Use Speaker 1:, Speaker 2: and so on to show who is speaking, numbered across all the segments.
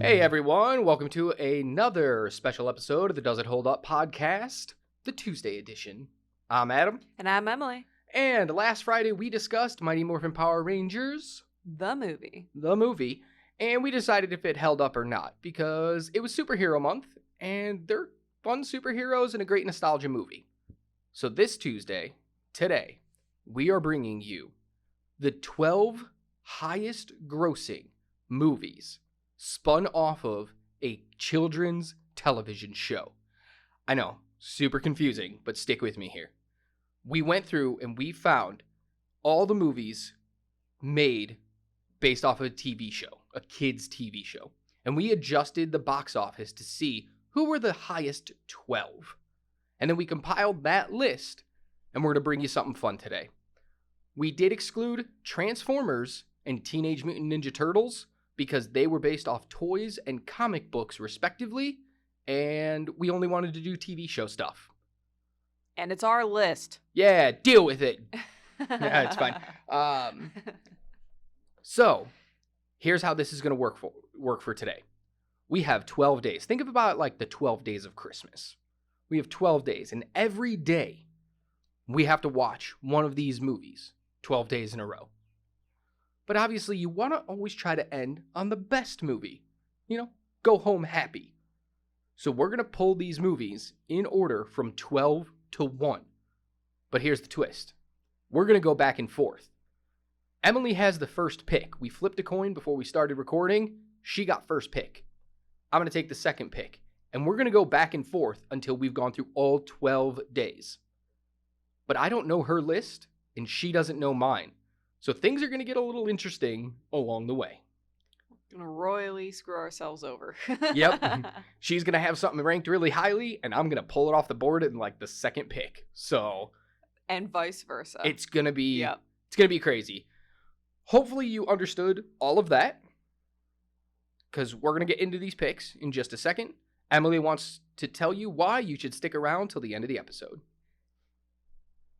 Speaker 1: Hey everyone, welcome to another special episode of the Does It Hold Up podcast, the Tuesday edition. I'm Adam.
Speaker 2: And I'm Emily.
Speaker 1: And last Friday we discussed Mighty Morphin Power Rangers.
Speaker 2: The movie.
Speaker 1: And we decided if it held up or not, because it was superhero month, and they're fun superheroes and a great nostalgia movie. So this Tuesday, today, we are bringing you the 12 highest grossing movies spun off of a children's television show. I know, super confusing, but stick with me here. We went through and we found all the movies made based off of a TV show, a kid's TV show. And we adjusted the box office to see who were the highest 12. And then we compiled that list, and we're going to bring you something fun today. We did exclude Transformers and Teenage Mutant Ninja Turtles because they were based off toys and comic books respectively, and we only wanted to do TV show stuff.
Speaker 2: And it's our list.
Speaker 1: Yeah, deal with it. Yeah, it's fine. So, here's how this is going to work for today. We have 12 days. Think about it like the 12 days of Christmas. We have 12 days, and every day we have to watch one of these movies 12 days in a row. But obviously, you want to always try to end on the best movie. You know, go home happy. So we're going to pull these movies in order from 12 to 1. But here's the twist. We're going to go back and forth. Emily has the first pick. We flipped a coin before we started recording. She got first pick. I'm going to take the second pick. And we're going to go back and forth until we've gone through all 12 days. But I don't know her list, and she doesn't know mine. So things are going to get a little interesting along the way.
Speaker 2: We're going to royally screw ourselves over.
Speaker 1: Yep. She's going to have something ranked really highly, and I'm going to pull it off the board in like the second pick. So.
Speaker 2: And vice versa.
Speaker 1: It's going to be, It's going to be crazy. Hopefully you understood all of that, because we're going to get into these picks in just a second. Emily wants to tell you why you should stick around till the end of the episode.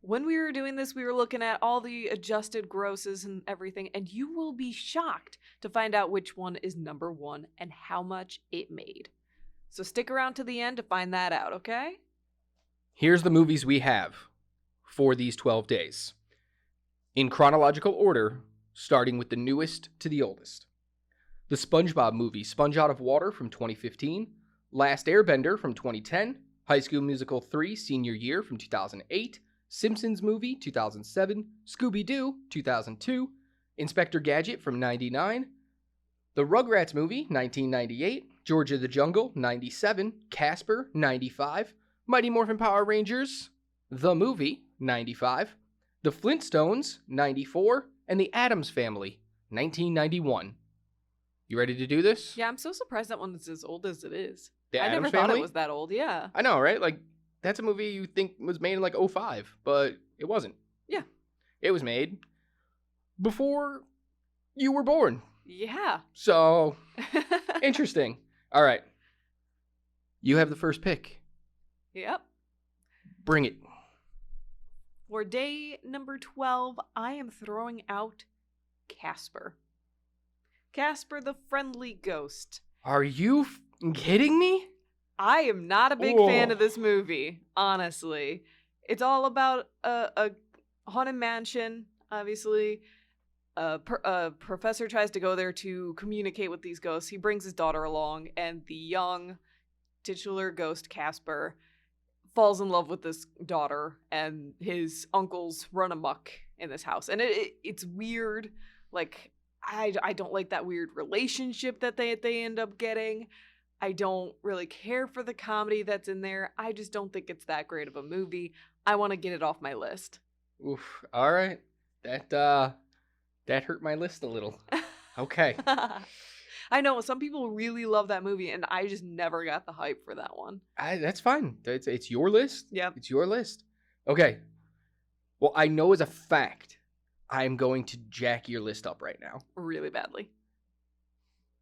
Speaker 2: When we were doing this, we were looking at all the adjusted grosses and everything, and you will be shocked to find out which one is number one and how much it made. So stick around to the end to find that out, okay?
Speaker 1: Here's the movies we have for these 12 days. In chronological order, starting with the newest to the oldest. The Spongebob movie, Sponge Out of Water from 2015. Last Airbender from 2010. High School Musical 3, Senior Year from 2008. Simpsons movie, 2007, Scooby-Doo, 2002, Inspector Gadget from 99, the Rugrats movie, 1998, George of the Jungle, 97, Casper, 95, Mighty Morphin Power Rangers, the movie, 95, the Flintstones, 94, and the Addams Family, 1991. You ready to do this?
Speaker 2: Yeah, I'm so surprised that one is as old as it is.
Speaker 1: The
Speaker 2: I
Speaker 1: Addams
Speaker 2: never
Speaker 1: Family?
Speaker 2: thought it was that old, yeah.
Speaker 1: I know, right? Like, that's a movie you think was made in like 2005, but it wasn't.
Speaker 2: Yeah.
Speaker 1: It was made before you were born.
Speaker 2: Yeah.
Speaker 1: So, interesting. All right. You have the first pick.
Speaker 2: Yep.
Speaker 1: Bring it.
Speaker 2: For day number 12, I am throwing out Casper. Casper the Friendly Ghost.
Speaker 1: Are you kidding me?
Speaker 2: I am not a big fan of this movie, honestly. It's all about a haunted mansion, obviously. A professor tries to go there to communicate with these ghosts. He brings his daughter along, and the young titular ghost Casper falls in love with this daughter, and his uncles run amok in this house. And it's weird. Like, I don't like that weird relationship that they end up getting. I don't really care for the comedy that's in there. I just don't think it's that great of a movie. I want to get it off my list.
Speaker 1: Oof. All right. That hurt my list a little. Okay.
Speaker 2: I know some people really love that movie, and I just never got the hype for that one.
Speaker 1: That's fine. It's your list.
Speaker 2: Yep.
Speaker 1: It's your list. Okay. Well, I know as a fact I'm going to jack your list up right now.
Speaker 2: Really badly.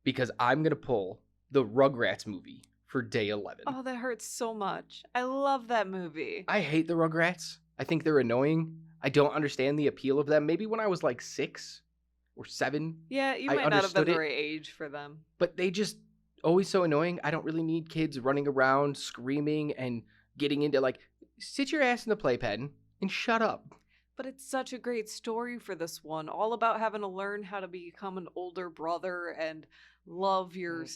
Speaker 1: Because I'm going to pull the Rugrats movie for day 11.
Speaker 2: Oh, that hurts so much. I love that movie.
Speaker 1: I hate the Rugrats. I think they're annoying. I don't understand the appeal of them. Maybe when I was like 6 or 7.
Speaker 2: Yeah, you
Speaker 1: I
Speaker 2: might not have been
Speaker 1: understood
Speaker 2: the
Speaker 1: it.
Speaker 2: right age for them.
Speaker 1: But they just, always so annoying. I don't really need kids running around screaming and getting into like, sit your ass in the playpen and shut up.
Speaker 2: But it's such a great story for this one, all about having to learn how to become an older brother and love your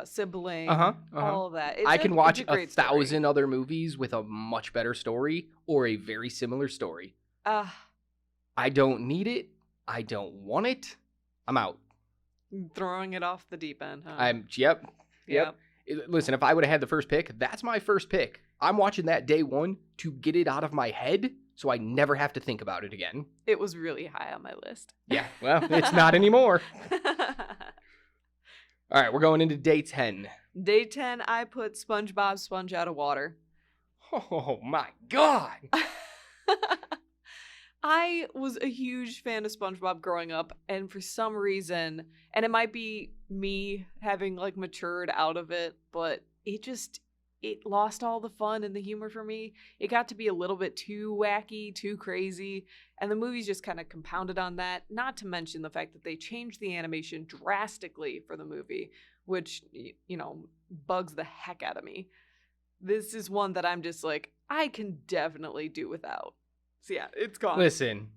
Speaker 2: sibling, all of that.
Speaker 1: I can watch
Speaker 2: it's a great
Speaker 1: 1,000
Speaker 2: story.
Speaker 1: other movies with a much better story or a very similar story. I don't need it. I don't want it. I'm out.
Speaker 2: Throwing it off the deep end, huh?
Speaker 1: Yep. Listen, if I would have had the first pick, that's my first pick. I'm watching that day one to get it out of my head so I never have to think about it again.
Speaker 2: It was really high on my list.
Speaker 1: Yeah, well, it's not anymore. All right, we're going into day 10.
Speaker 2: Day 10, I put SpongeBob Sponge Out of Water.
Speaker 1: Oh my God.
Speaker 2: I was a huge fan of SpongeBob growing up, and for some reason, and it might be me having like matured out of it, but it lost all the fun and the humor for me. It got to be a little bit too wacky, too crazy, and the movies just kind of compounded on that, not to mention the fact that they changed the animation drastically for the movie, which, bugs the heck out of me. This is one that I'm just like, I can definitely do without. So yeah, it's gone.
Speaker 1: Listen,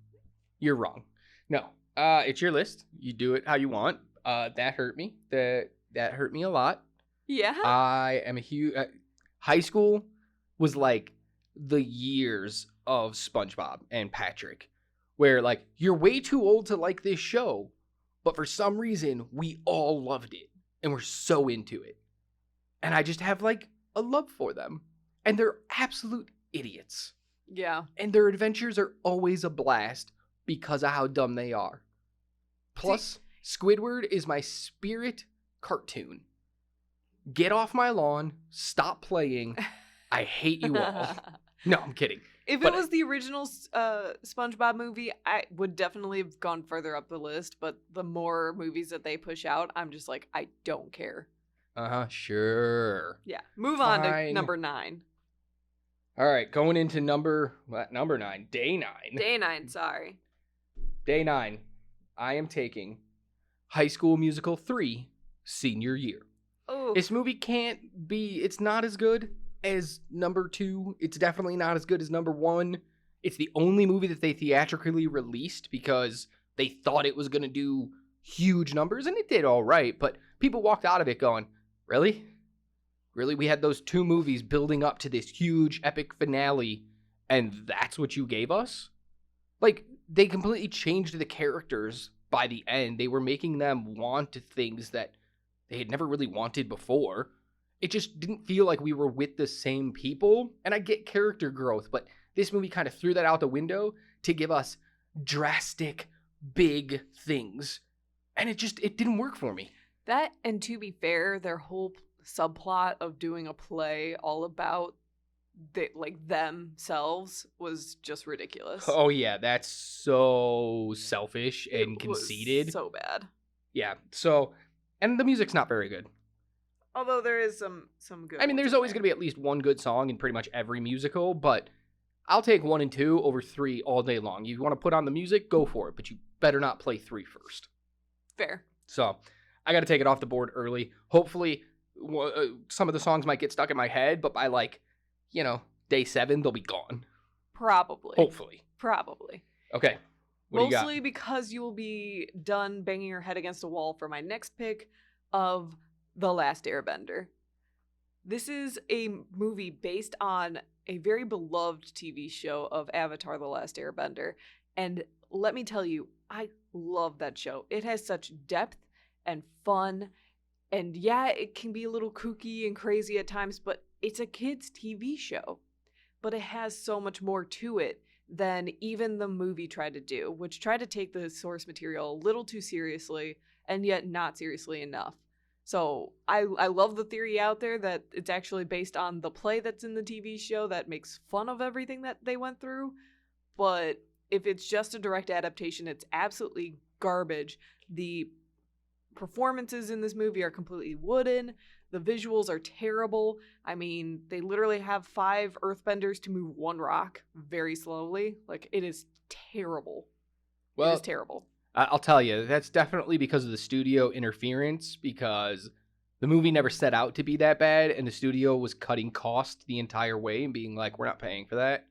Speaker 1: you're wrong. No, it's your list. You do it how you want. That hurt me. That hurt me a lot.
Speaker 2: Yeah.
Speaker 1: I am a huge... high school was like the years of SpongeBob and Patrick, where like, you're way too old to like this show, but for some reason, we all loved it, and we're so into it. And I just have like a love for them. And they're absolute idiots.
Speaker 2: Yeah.
Speaker 1: And their adventures are always a blast because of how dumb they are. Plus, Squidward is my spirit cartoon. Get off my lawn. Stop playing. I hate you all. No, I'm kidding.
Speaker 2: If it was the original SpongeBob movie, I would definitely have gone further up the list. But the more movies that they push out, I'm just like, I don't care.
Speaker 1: Sure.
Speaker 2: Yeah. Move on to number 9.
Speaker 1: All right, going into number 9, day 9.
Speaker 2: Day 9, sorry.
Speaker 1: Day 9, I am taking High School Musical 3, Senior Year.
Speaker 2: Oh.
Speaker 1: This movie it's not as good as number 2. It's definitely not as good as number 1. It's the only movie that they theatrically released because they thought it was going to do huge numbers, and it did all right, but people walked out of it going, really? Really, we had those 2 movies building up to this huge epic finale, and that's what you gave us? Like, they completely changed the characters by the end. They were making them want things that they had never really wanted before. It just didn't feel like we were with the same people. And I get character growth, but this movie kind of threw that out the window to give us drastic, big things. And it didn't work for me.
Speaker 2: That, and to be fair, their whole subplot of doing a play all about themselves was just ridiculous.
Speaker 1: Oh yeah, that's so selfish and conceited.
Speaker 2: So bad.
Speaker 1: Yeah. So, and the music's not very good.
Speaker 2: Although there is some good.
Speaker 1: I mean, there's always going to be at least one good song in pretty much every musical, but I'll take 1 and 2 over 3 all day long. You want to put on the music, go for it, but you better not play 3 first.
Speaker 2: Fair.
Speaker 1: So, I got to take it off the board early. Hopefully, some of the songs might get stuck in my head, but by day 7, they'll be gone.
Speaker 2: Probably.
Speaker 1: Hopefully.
Speaker 2: Probably.
Speaker 1: Okay. What do you got?
Speaker 2: Mostly because you will be done banging your head against a wall for my next pick of The Last Airbender. This is a movie based on a very beloved TV show of Avatar: The Last Airbender. And let me tell you, I love that show. It has such depth and fun. And yeah, it can be a little kooky and crazy at times, but it's a kid's TV show. But it has so much more to it than even the movie tried to do, which tried to take the source material a little too seriously and yet not seriously enough. So I love the theory out there that it's actually based on the play that's in the TV show that makes fun of everything that they went through. But if it's just a direct adaptation, it's absolutely garbage. The performances in this movie are completely wooden. The visuals are terrible. I mean, they literally have 5 earthbenders to move 1 rock very slowly. Like, it is terrible.
Speaker 1: Well,
Speaker 2: it is terrible.
Speaker 1: I'll tell you, that's definitely because of the studio interference, because The movie never set out to be that bad, and the studio was cutting cost the entire way and being like, we're not paying for that.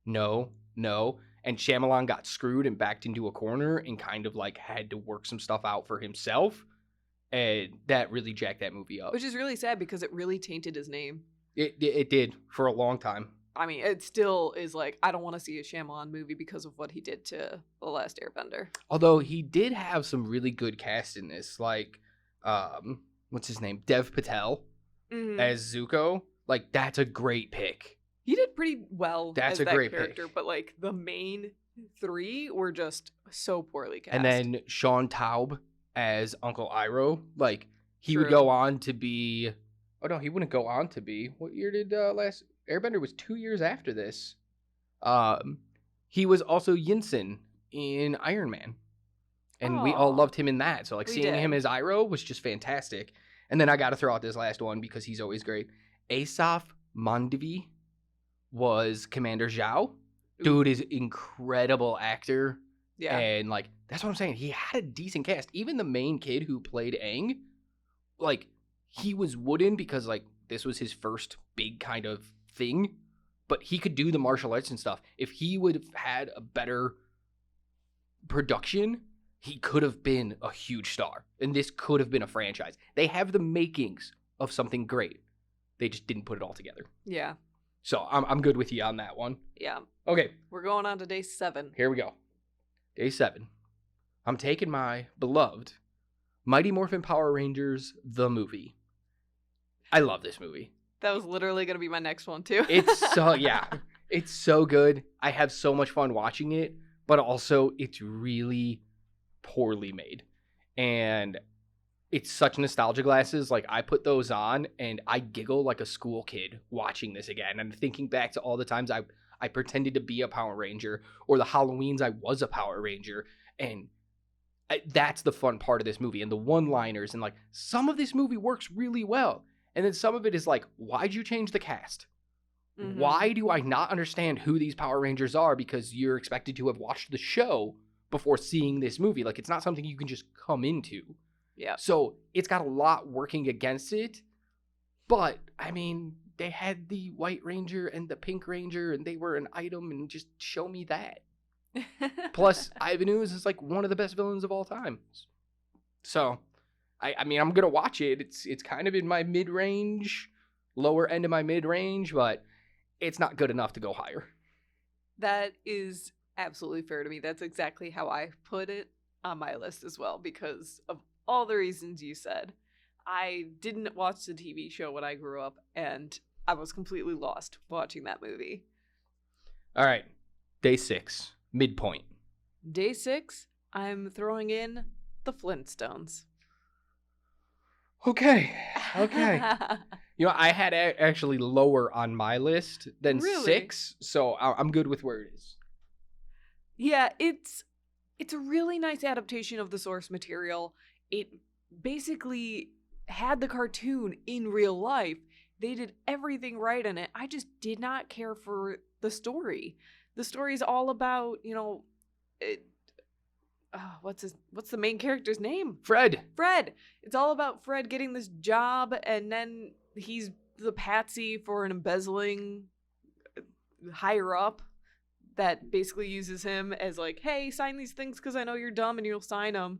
Speaker 1: No. And Shyamalan got screwed and backed into a corner and kind of like had to work some stuff out for himself. And that really jacked that movie up.
Speaker 2: Which is really sad because it really tainted his name.
Speaker 1: It did for a long time.
Speaker 2: I mean, it still is like, I don't want to see a Shyamalan movie because of what he did to The Last Airbender.
Speaker 1: Although he did have some really good cast in this. Like, what's his name? Dev Patel as Zuko. Like, that's a great pick.
Speaker 2: He did pretty well
Speaker 1: That's
Speaker 2: as
Speaker 1: a
Speaker 2: that
Speaker 1: great
Speaker 2: character,
Speaker 1: pick.
Speaker 2: but like the main three were just so poorly cast.
Speaker 1: And then Sean Taub as Uncle Iroh. Like, he would
Speaker 2: True.
Speaker 1: go on to be... Oh, no, he wouldn't go on to be... What year did Last Airbender was 2 years after this. He was also Yinsen in Iron Man. And we all
Speaker 2: Aw.
Speaker 1: loved him in that. So, like,
Speaker 2: We
Speaker 1: seeing
Speaker 2: did.
Speaker 1: him as Iroh was just fantastic. And then I got to throw out this last one because he's always great. Asaf Mandvi was Commander Zhao. Dude is incredible actor.
Speaker 2: yeah,
Speaker 1: And, like, that's what I'm saying. He had a decent cast. Even the main kid who played Aang, like, he was wooden because, like, this was his first big kind of thing. But he could do the martial arts and stuff. If he would have had a better production, he could have been a huge star. And this could have been a franchise. They have the makings of something great. They just didn't put it all together.
Speaker 2: yeah.
Speaker 1: So I'm good with you on that one.
Speaker 2: Yeah.
Speaker 1: Okay,
Speaker 2: We're going on to day 7.
Speaker 1: here we go. Day 7. I'm taking my beloved Mighty Morphin Power Rangers, the movie. I love this movie.
Speaker 2: That was literally going to be my next one, too.
Speaker 1: It's so, yeah, it's so good. I have so much fun watching it, but also it's really poorly made. And it's such nostalgia glasses. Like, I put those on and I giggle like a school kid watching this again. And thinking back to all the times I pretended to be a Power Ranger, or the Halloweens I was a Power Ranger. And that's the fun part of this movie. And the one-liners, and like, some of this movie works really well. And then some of it is like, why'd you change the cast?
Speaker 2: Mhm.
Speaker 1: Why do I not understand who these Power Rangers are? Because you're expected to have watched the show before seeing this movie. Like, it's not something you can just come into.
Speaker 2: Yeah.
Speaker 1: So it's got a lot working against it. But, I mean, they had the White Ranger and the Pink Ranger, and they were an item, and just show me that. Plus, Ivan Ooze is like one of the best villains of all time. So, I mean, I'm gonna watch it. It's kind of in my mid-range, lower end of my mid-range, but it's not good enough to go higher.
Speaker 2: That is absolutely fair to me. That's exactly how I put it on my list as well, because of all the reasons you said. I didn't watch the TV show when I grew up, and I was completely lost watching that movie.
Speaker 1: All right, day 6, midpoint.
Speaker 2: Day 6, I'm throwing in the Flintstones.
Speaker 1: Okay. You know, I had actually lower on my list than
Speaker 2: Really?
Speaker 1: 6, so I'm good with where it is.
Speaker 2: Yeah, it's a really nice adaptation of the source material. It basically had the cartoon in real life. They did everything right in it. I just did not care for the story. The story is all about, what's the main character's name?
Speaker 1: Fred.
Speaker 2: Fred. It's all about Fred getting this job, and then he's the patsy for an embezzling higher up that basically uses him as like, hey, sign these things because I know you're dumb and you'll sign them.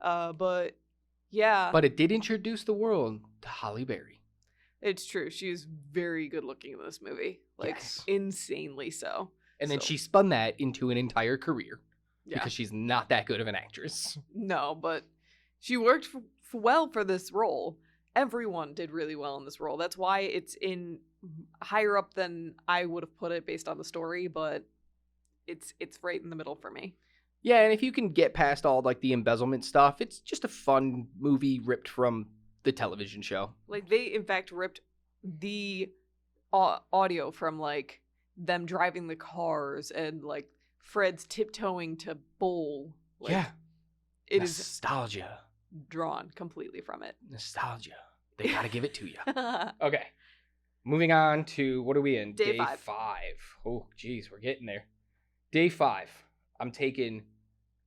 Speaker 2: But yeah.
Speaker 1: But it did introduce the world to Halle Berry.
Speaker 2: It's true. She is very good looking in this movie. Like,
Speaker 1: Yes.
Speaker 2: insanely so.
Speaker 1: And then
Speaker 2: So,
Speaker 1: she spun that into an entire career
Speaker 2: yeah.
Speaker 1: because she's not that good of an actress.
Speaker 2: No, but she worked well for this role. Everyone did really well in this role. That's why it's in higher up than I would have put it based on the story, but it's right in the middle for me.
Speaker 1: Yeah, and if you can get past all like the embezzlement stuff, it's just a fun movie ripped from the television show.
Speaker 2: Like, they in fact ripped the audio from like them driving the cars and like Fred's tiptoeing to bowl. Like,
Speaker 1: Yeah.
Speaker 2: it is
Speaker 1: Nostalgia.
Speaker 2: drawn completely from it.
Speaker 1: Nostalgia. They gotta give it to you. Okay. Moving on to, what are we in?
Speaker 2: Day 5.
Speaker 1: 5. Oh, geez, we're getting there. Day 5. I'm taking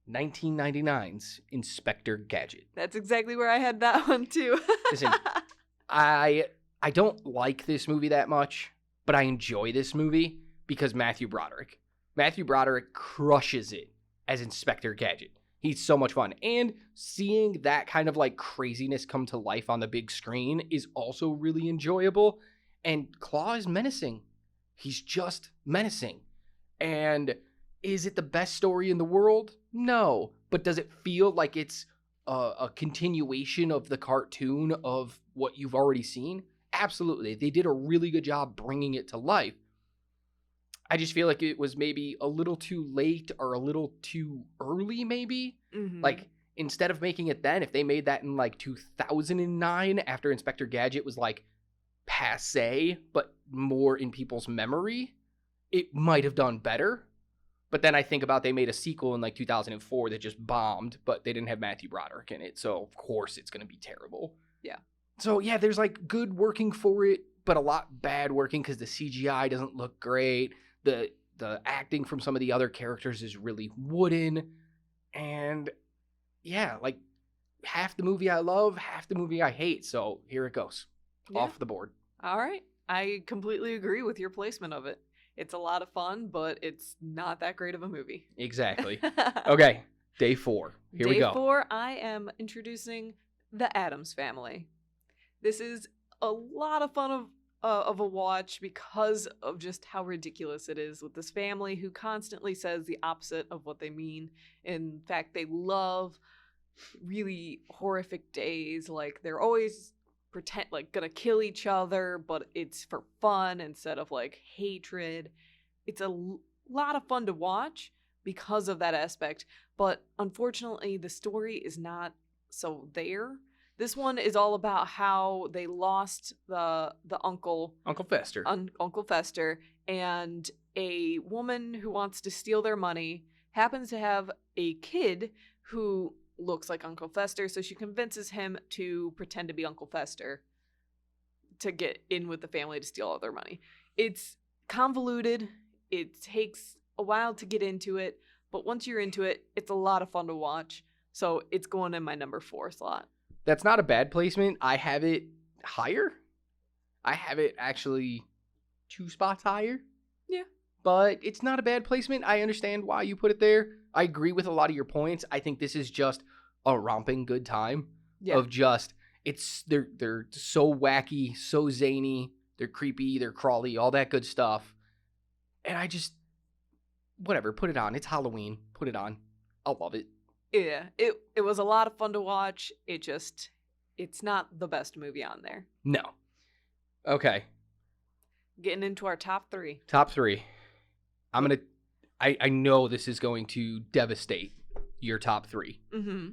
Speaker 1: 1999's Inspector Gadget.
Speaker 2: That's exactly where I had that one too.
Speaker 1: Listen, I don't like this movie that much, but I enjoy this movie because Matthew Broderick crushes it as Inspector Gadget. He's so much fun. And seeing that kind of like craziness come to life on the big screen is also really enjoyable. And Claw is menacing. He's just menacing. And is it the best story in the world? No. But does it feel like it's a continuation of the cartoon of what you've already seen? Absolutely. They did a really good job bringing it to life. I just feel like it was maybe a little too late or a little too early, maybe.
Speaker 2: Mm-hmm.
Speaker 1: Like, instead of making it then, if they made that in like 2009 after Inspector Gadget was like passe, but more in people's memory, it might have done better. But then I think about they made a sequel in like 2004 that just bombed, but they didn't have Matthew Broderick in it. So, of course, it's going to be terrible.
Speaker 2: Yeah.
Speaker 1: So, yeah, there's like good working for it, but a lot bad working because the CGI doesn't look great. The acting from some of the other characters is really wooden. And, yeah, like half the movie I love, half the movie I hate. So, here it goes.
Speaker 2: Yeah.
Speaker 1: Off the board.
Speaker 2: All right. I completely agree with your placement of it. It's a lot of fun, but it's not that great of a movie.
Speaker 1: Exactly. Okay, day 4. Here we go.
Speaker 2: Day 4, I am introducing the Addams Family. This is a lot of fun of a watch because of just how ridiculous it is with this family who constantly says the opposite of what they mean. In fact, they love really horrific days. Like, they're always gonna kill each other, but it's for fun instead of like hatred. It's a lot of fun to watch because of that aspect, but unfortunately the story is not so there. This one is all about how they lost the Uncle
Speaker 1: Fester.
Speaker 2: Uncle Fester, and a woman who wants to steal their money happens to have a kid who looks like Uncle Fester, so she convinces him to pretend to be Uncle Fester to get in with the family to steal all their money. It's convoluted. It takes a while to get into it, but once you're into it, it's a lot of fun to watch. So it's going in my number 4 slot.
Speaker 1: That's not a bad placement. I have it higher. I have it actually 2 spots higher.
Speaker 2: Yeah.
Speaker 1: But it's not a bad placement. I understand why you put it there. I agree with a lot of your points. I think this is just a romping good time of just, they're so wacky, so zany, they're creepy, they're crawly, all that good stuff. And I just, whatever, put it on. It's Halloween. Put it on. I'll love it.
Speaker 2: Yeah, it was a lot of fun to watch. It's not the best movie on there.
Speaker 1: No. Okay.
Speaker 2: Getting into our top 3.
Speaker 1: Top 3. I know this is going to devastate your top 3.
Speaker 2: Mm-hmm.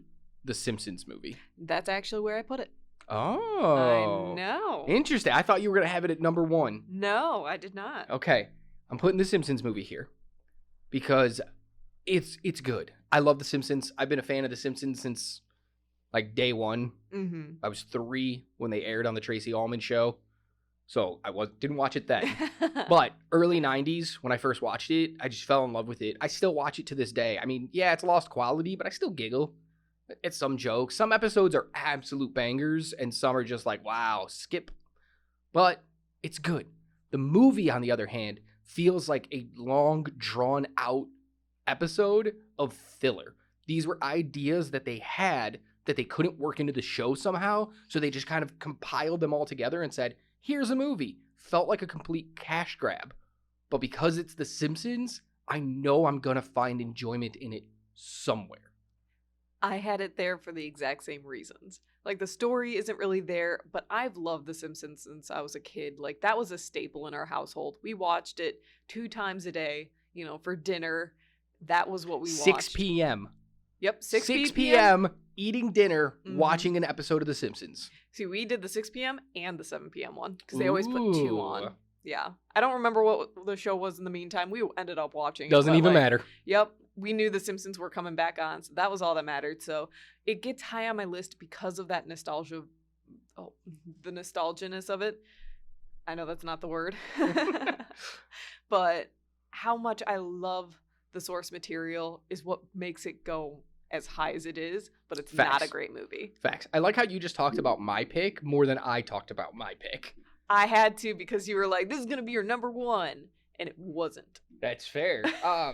Speaker 1: The Simpsons movie.
Speaker 2: That's actually where I put it.
Speaker 1: Oh.
Speaker 2: I know.
Speaker 1: Interesting. I thought you were going to have it at number 1.
Speaker 2: No, I did not.
Speaker 1: Okay. I'm putting the Simpsons movie here because it's good. I love the Simpsons. I've been a fan of the Simpsons since like day 1.
Speaker 2: Mm-hmm.
Speaker 1: I was 3 when they aired on the Tracy Ullman show. So I didn't watch it then. But early 90s, when I first watched it, I just fell in love with it. I still watch it to this day. I mean, yeah, it's lost quality, but I still giggle at some jokes. Some episodes are absolute bangers, and some are just like, wow, skip. But it's good. The movie, on the other hand, feels like a long, drawn-out episode of filler. These were ideas that they had that they couldn't work into the show somehow, so they just kind of compiled them all together and said, here's a movie. Felt like a complete cash grab. But because it's The Simpsons, I know I'm going to find enjoyment in it somewhere.
Speaker 2: I had it there for the exact same reasons. Like, the story isn't really there, but I've loved The Simpsons since I was a kid. Like, that was a staple in our household. We watched it 2 times a day, for dinner. That was what we watched.
Speaker 1: 6 p.m.
Speaker 2: Yep, 6
Speaker 1: p.m. eating dinner, watching an episode of The Simpsons.
Speaker 2: See, we did the 6 p.m. and the 7 p.m. one because they always put 2 on.
Speaker 1: Ooh.
Speaker 2: Yeah. I don't remember what the show was in the meantime. We ended up watching it.
Speaker 1: Doesn't even matter.
Speaker 2: Yep. We knew the Simpsons were coming back on, so that was all that mattered. So it gets high on my list because of that nostalgia. Oh, the nostalginess of it. I know that's not the word. But how much I love the source material is what makes it go as high as it is, but it's not a great movie.
Speaker 1: Facts. I like how you just talked about my pick more than I talked about my pick.
Speaker 2: I had to because you were like, this is going to be your number one, and it wasn't.
Speaker 1: That's fair.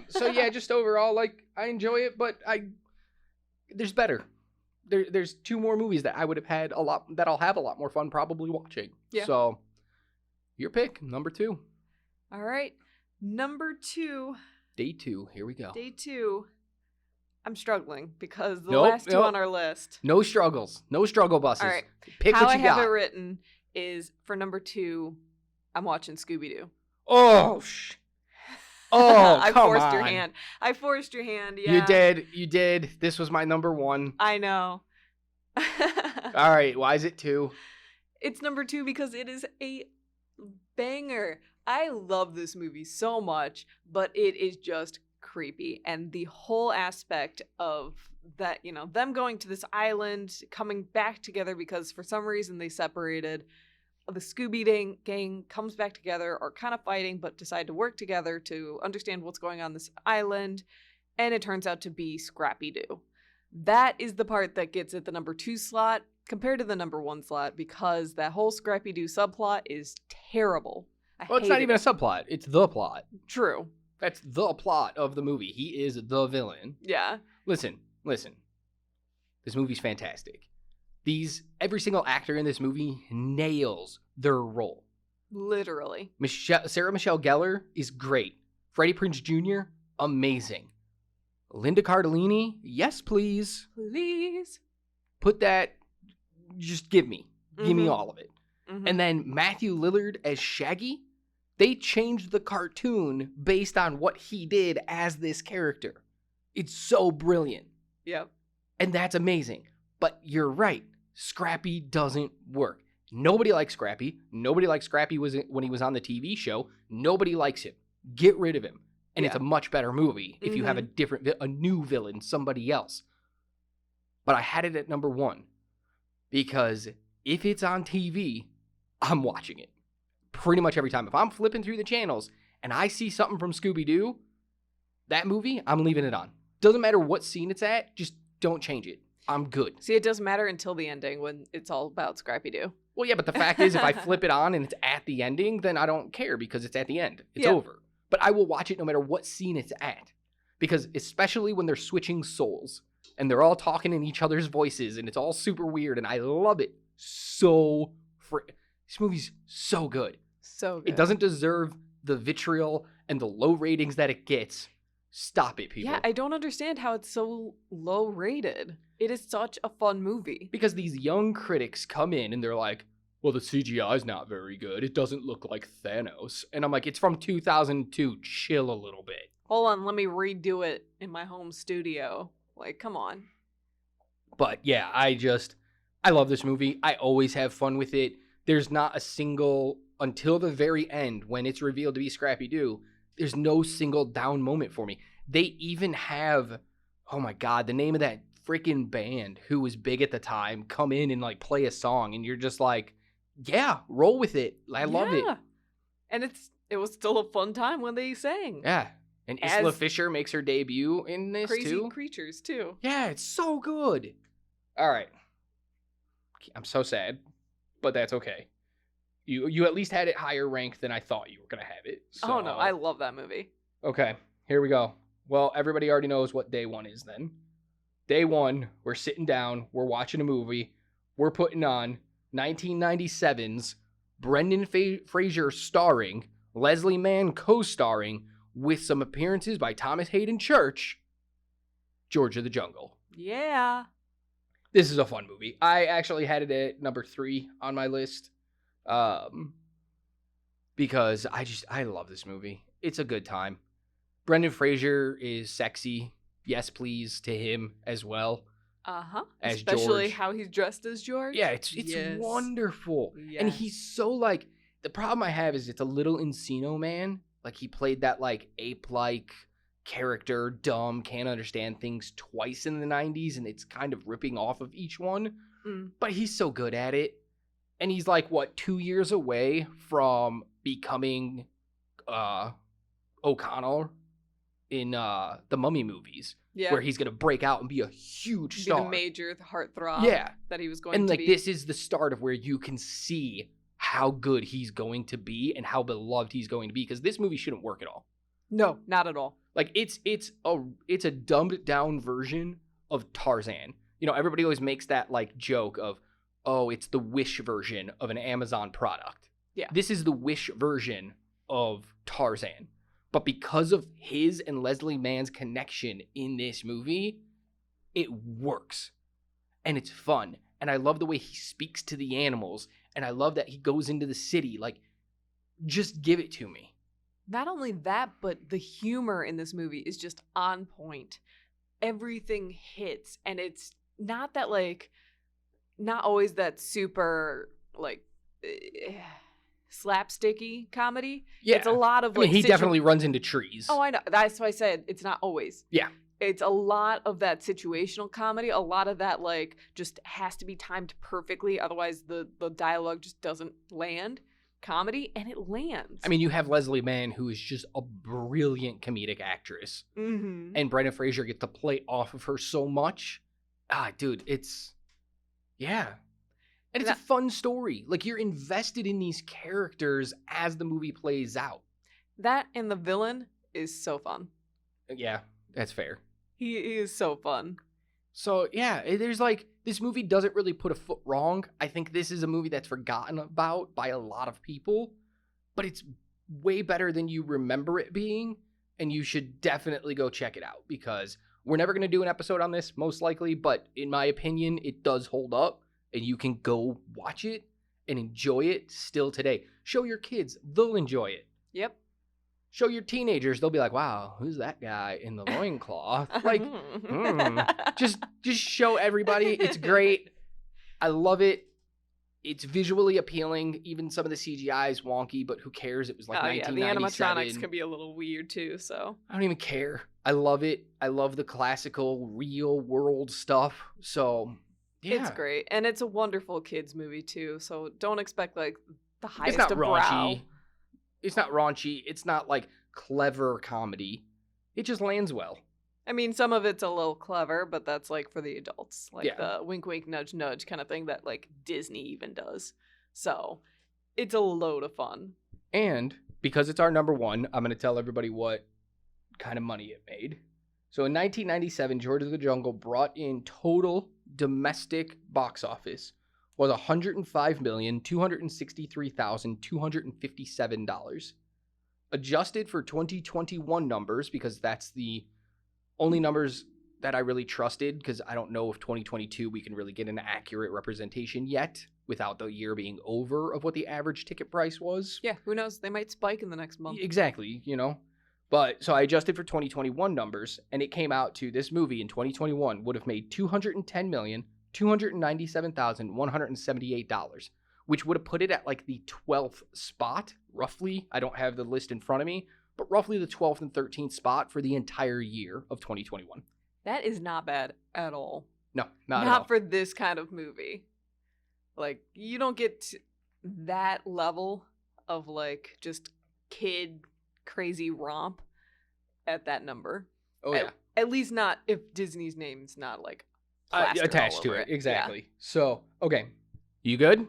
Speaker 1: So yeah, just overall, like, I enjoy it, but there's better. There's 2 more movies that I would have had that I'll have a lot more fun probably watching. Yeah. So, your pick, number 2.
Speaker 2: All right. Number 2.
Speaker 1: Day 2. Here we go.
Speaker 2: Day 2. I'm struggling because the last 2 on our list.
Speaker 1: No struggles. No struggle buses. All right. Pick
Speaker 2: how
Speaker 1: what you
Speaker 2: I
Speaker 1: got.
Speaker 2: have it written is for number 2, I'm watching Scooby-Doo.
Speaker 1: Oh,
Speaker 2: I
Speaker 1: come
Speaker 2: forced
Speaker 1: on.
Speaker 2: your hand. I forced your hand, yeah.
Speaker 1: You did. This was my number 1.
Speaker 2: I know.
Speaker 1: All right, why is it 2?
Speaker 2: It's number 2 because it is a banger. I love this movie so much, but it is just creepy. And the whole aspect of that, you know, them going to this island, coming back together because for some reason they separated. The Scooby gang comes back together, are kind of fighting, but decide to work together to understand what's going on this island. And it turns out to be Scrappy-Doo. That is the part that gets at the number 2 slot compared to the number 1 slot because that whole Scrappy-Doo subplot is terrible.
Speaker 1: Well, it's not even a subplot. It's the plot.
Speaker 2: True.
Speaker 1: That's the plot of the movie. He is the villain.
Speaker 2: Yeah.
Speaker 1: Listen. This movie's fantastic. Every single actor in this movie nails their role.
Speaker 2: Literally.
Speaker 1: Sarah Michelle Gellar is great. Freddie Prinze Jr., amazing. Linda Cardellini, yes, please.
Speaker 2: Please.
Speaker 1: Put that, just give me all of it. Mm-hmm. And then Matthew Lillard as Shaggy, they changed the cartoon based on what he did as this character. It's so brilliant.
Speaker 2: Yep.
Speaker 1: And that's amazing. But you're right. Scrappy doesn't work. Nobody likes Scrappy. Nobody liked Scrappy when he was on the TV show. Nobody likes him. Get rid of him. And it's a much better movie if you have a new villain, somebody else. But I had it at number 1 because if it's on TV, I'm watching it pretty much every time. If I'm flipping through the channels and I see something from Scooby-Doo, that movie, I'm leaving it on. Doesn't matter what scene it's at, just don't change it. I'm good.
Speaker 2: See, it doesn't matter until the ending when it's all about Scrappy-Doo.
Speaker 1: Well, yeah, but the fact is, if I flip it on and it's at the ending, then I don't care because it's at the end. It's over. But I will watch it no matter what scene it's at. Because especially when they're switching souls and they're all talking in each other's voices and it's all super weird and I love it so this movie's so good.
Speaker 2: So good.
Speaker 1: It doesn't deserve the vitriol and the low ratings that it gets. Stop it, people.
Speaker 2: Yeah, I don't understand how it's so low rated. It is such a fun movie.
Speaker 1: Because these young critics come in and they're like, well, the CGI's not very good. It doesn't look like Thanos. And I'm like, it's from 2002. Chill a little bit.
Speaker 2: Hold on, let me redo it in my home studio. Like, come on.
Speaker 1: But yeah, I love this movie. I always have fun with it. There's not a single, until the very end, when it's revealed to be Scrappy-Doo, there's no single down moment for me. They even have, oh my God, the name of that freaking band who was big at the time come in and like play a song. And you're just like, yeah, roll with it. I love it.
Speaker 2: And it was still a fun time when they sang.
Speaker 1: Yeah. And Isla Fisher makes her debut in this
Speaker 2: Crazy
Speaker 1: too.
Speaker 2: Creatures too.
Speaker 1: Yeah, it's so good. All right. I'm so sad, but that's okay. You at least had it higher ranked than I thought you were going to have it. So.
Speaker 2: Oh no, I love that movie.
Speaker 1: Okay, here we go. Well, everybody already knows what day 1 is then. Day 1, we're sitting down, we're watching a movie, we're putting on 1997's Brendan Fraser starring, Leslie Mann co-starring, with some appearances by Thomas Hayden Church, George of the Jungle.
Speaker 2: Yeah.
Speaker 1: This is a fun movie. I actually had it at number 3 on my list. Because I love this movie. It's a good time. Brendan Fraser is sexy. Yes, please, to him as well.
Speaker 2: Uh-huh.
Speaker 1: As
Speaker 2: especially
Speaker 1: George.
Speaker 2: How he's dressed as George.
Speaker 1: Yeah, it's wonderful.
Speaker 2: Yes.
Speaker 1: And he's so like, the problem I have is it's a little Encino Man. Like he played that like ape-like character, dumb, can't understand things twice in the 90s, and it's kind of ripping off of each one. But he's so good at it. And he's like, 2 years away from becoming O'Connell in the Mummy movies,
Speaker 2: Yeah.
Speaker 1: where he's gonna break out and be a huge
Speaker 2: Be
Speaker 1: star.
Speaker 2: the major heartthrob.
Speaker 1: Yeah.
Speaker 2: That he was going
Speaker 1: And
Speaker 2: to
Speaker 1: like
Speaker 2: be.
Speaker 1: this is the start of where you can see how good he's going to be and how beloved he's going to be, because this movie shouldn't work at all.
Speaker 2: No, not at all.
Speaker 1: Like it's a dumbed down version of Tarzan. You know, everybody always makes that like joke of, oh, it's the Wish version of an Amazon product.
Speaker 2: Yeah.
Speaker 1: This is the Wish version of Tarzan. But because of his and Leslie Mann's connection in this movie, it works. And it's fun. And I love the way he speaks to the animals. And I love that he goes into the city. Like, just give it to me.
Speaker 2: Not only that, but the humor in this movie is just on point. Everything hits. And it's not that, like, not always that super, like, slapsticky comedy.
Speaker 1: Yeah.
Speaker 2: It's a lot of,
Speaker 1: I
Speaker 2: like...
Speaker 1: mean, he definitely runs into trees.
Speaker 2: Oh, I know. That's why I said it's not always.
Speaker 1: Yeah.
Speaker 2: It's a lot of that situational comedy. A lot of that, like, just has to be timed perfectly. Otherwise, the dialogue just doesn't land. Comedy, and it lands.
Speaker 1: I mean, you have Leslie Mann, who is just a brilliant comedic actress.
Speaker 2: Mm-hmm.
Speaker 1: And Brendan Fraser gets to play off of her so much. Ah, dude, it's... Yeah. And it's a fun story. Like, you're invested in these characters as the movie plays out.
Speaker 2: That and the villain is so fun.
Speaker 1: Yeah, that's fair.
Speaker 2: He is so fun.
Speaker 1: So, yeah, there's like... This movie doesn't really put a foot wrong. I think this is a movie that's forgotten about by a lot of people. But it's way better than you remember it being. And you should definitely go check it out. Because we're never going to do an episode on this, most likely. But in my opinion, it does hold up. And you can go watch it and enjoy it still today. Show your kids. They'll enjoy it.
Speaker 2: Yep.
Speaker 1: Show your teenagers. They'll be like, wow, who's that guy in the loincloth? Like, just show everybody. It's great. I love it. It's visually appealing. Even some of the CGI is wonky, but who cares? It was like 1997.
Speaker 2: The animatronics can be a little weird too, so.
Speaker 1: I don't even care. I love it. I love the classical, real world stuff. So, yeah.
Speaker 2: It's great. And it's a wonderful kids movie too, so don't expect like the highest
Speaker 1: It's not
Speaker 2: of
Speaker 1: raunchy.
Speaker 2: brow.
Speaker 1: It's not raunchy. It's not like clever comedy. It just lands well.
Speaker 2: I mean, some of it's a little clever, but that's like for the adults. Like the wink, wink, nudge, nudge kind of thing that like Disney even does. So it's a load of fun.
Speaker 1: And because it's our number one, I'm going to tell everybody what kind of money it made. So in 1997, George of the Jungle brought in total domestic box office was $105,263,257. Adjusted for 2021 numbers, because that's the only numbers that I really trusted, because I don't know if 2022 we can really get an accurate representation yet without the year being over of what the average ticket price was.
Speaker 2: Yeah, who knows? They might spike in the next month.
Speaker 1: Exactly, you know. But so I adjusted for 2021 numbers, and it came out to this movie in 2021 would have made $210,297,178, which would have put it at like the 12th spot, roughly. I don't have the list in front of me, but roughly the 12th and 13th spot for the entire year of 2021.
Speaker 2: That is not bad at all.
Speaker 1: No, not at all.
Speaker 2: For this kind of movie. Like, you don't get that level of like just kid crazy romp at that number.
Speaker 1: Oh, yeah.
Speaker 2: At least not if Disney's name's not like plastered
Speaker 1: attached
Speaker 2: all
Speaker 1: to
Speaker 2: over
Speaker 1: it. Exactly.
Speaker 2: Yeah.
Speaker 1: So, okay. You good?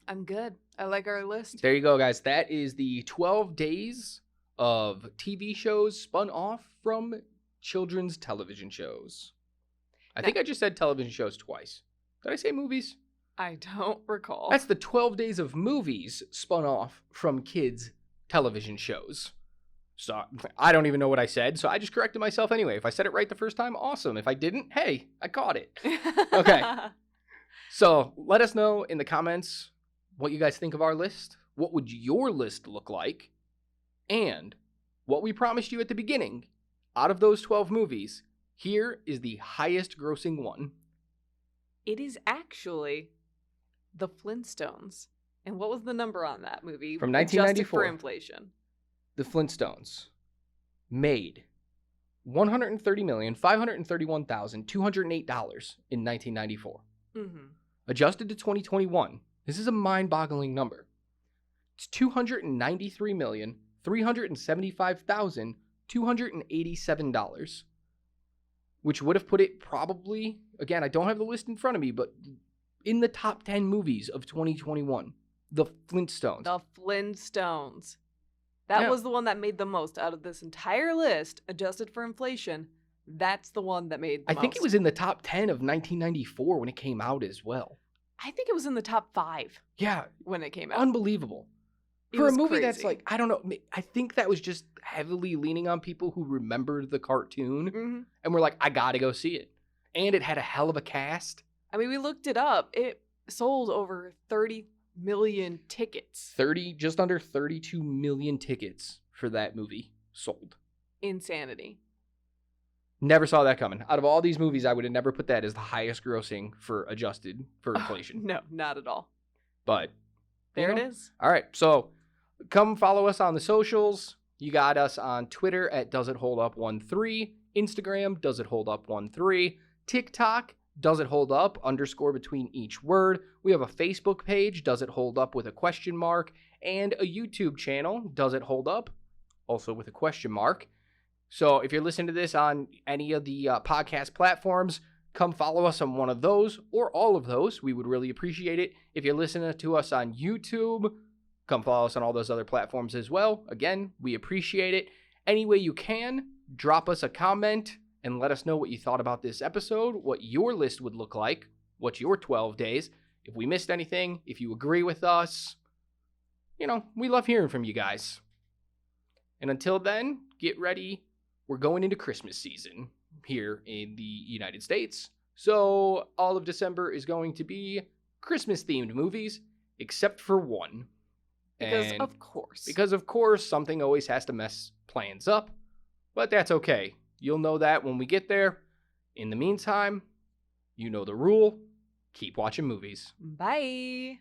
Speaker 2: I'm good. I like our list.
Speaker 1: There you go, guys. That is the 12 days of TV shows spun off from children's television shows. I think I just said television shows twice. Did I say movies?
Speaker 2: I don't recall.
Speaker 1: That's the 12 days of movies spun off from kids' television shows. So I don't even know what I said, so I just corrected myself anyway. If I said it right the first time, awesome. If I didn't, hey, I caught it. Okay. So let us know in the comments what you guys think of our list. What would your list look like? And what we promised you at the beginning, out of those 12 movies, here is the highest grossing one.
Speaker 2: It is actually The Flintstones. And what was the number on that movie?
Speaker 1: From 1994.
Speaker 2: Adjusted for inflation.
Speaker 1: The Flintstones made $130,531,208 in 1994.
Speaker 2: Mm-hmm.
Speaker 1: Adjusted to 2021, this is a mind-boggling number. It's $293,375,288. $287, which would have put it probably, again, I don't have the list in front of me, but in the top 10 movies of 2021. The Flintstones.
Speaker 2: The Flintstones. That was the one that made the most out of this entire list, adjusted for inflation. That's the one that made the most.
Speaker 1: I think it was in the top 10 of 1994 when it came out as well.
Speaker 2: I think it was in the top 5.
Speaker 1: Yeah.
Speaker 2: When it came out.
Speaker 1: Unbelievable. For a movie that's like, I don't know, I think that was just heavily leaning on people who remembered the cartoon and were like, I gotta go see it. And it had a hell of a cast.
Speaker 2: I mean, we looked it up. It sold over 30 million tickets.
Speaker 1: Just under 32 million tickets for that movie sold.
Speaker 2: Insanity.
Speaker 1: Never saw that coming. Out of all these movies, I would have never put that as the highest grossing for adjusted for inflation.
Speaker 2: No, not at all.
Speaker 1: But
Speaker 2: there it is.
Speaker 1: All right, so come follow us on the socials. You got us on Twitter at DoesItHoldUp13, Instagram DoesItHoldUp13, TikTok DoesItHoldUp _ between each word. We have a Facebook page, Does It Hold Up with a question mark, and a YouTube channel, Does It Hold Up, also with a question mark. So if you're listening to this on any of the podcast platforms, come follow us on one of those or all of those. We would really appreciate it. If you're listening to us on YouTube, come follow us on all those other platforms as well. Again, we appreciate it. Any way you can, drop us a comment and let us know what you thought about this episode, what your list would look like, what's your 12 days. If we missed anything, if you agree with us, we love hearing from you guys. And until then, get ready. We're going into Christmas season here in the United States. So all of December is going to be Christmas-themed movies, except for one.
Speaker 2: Because of course,
Speaker 1: something always has to mess plans up. But that's okay. You'll know that when we get there. In the meantime, you know the rule. Keep watching movies.
Speaker 2: Bye.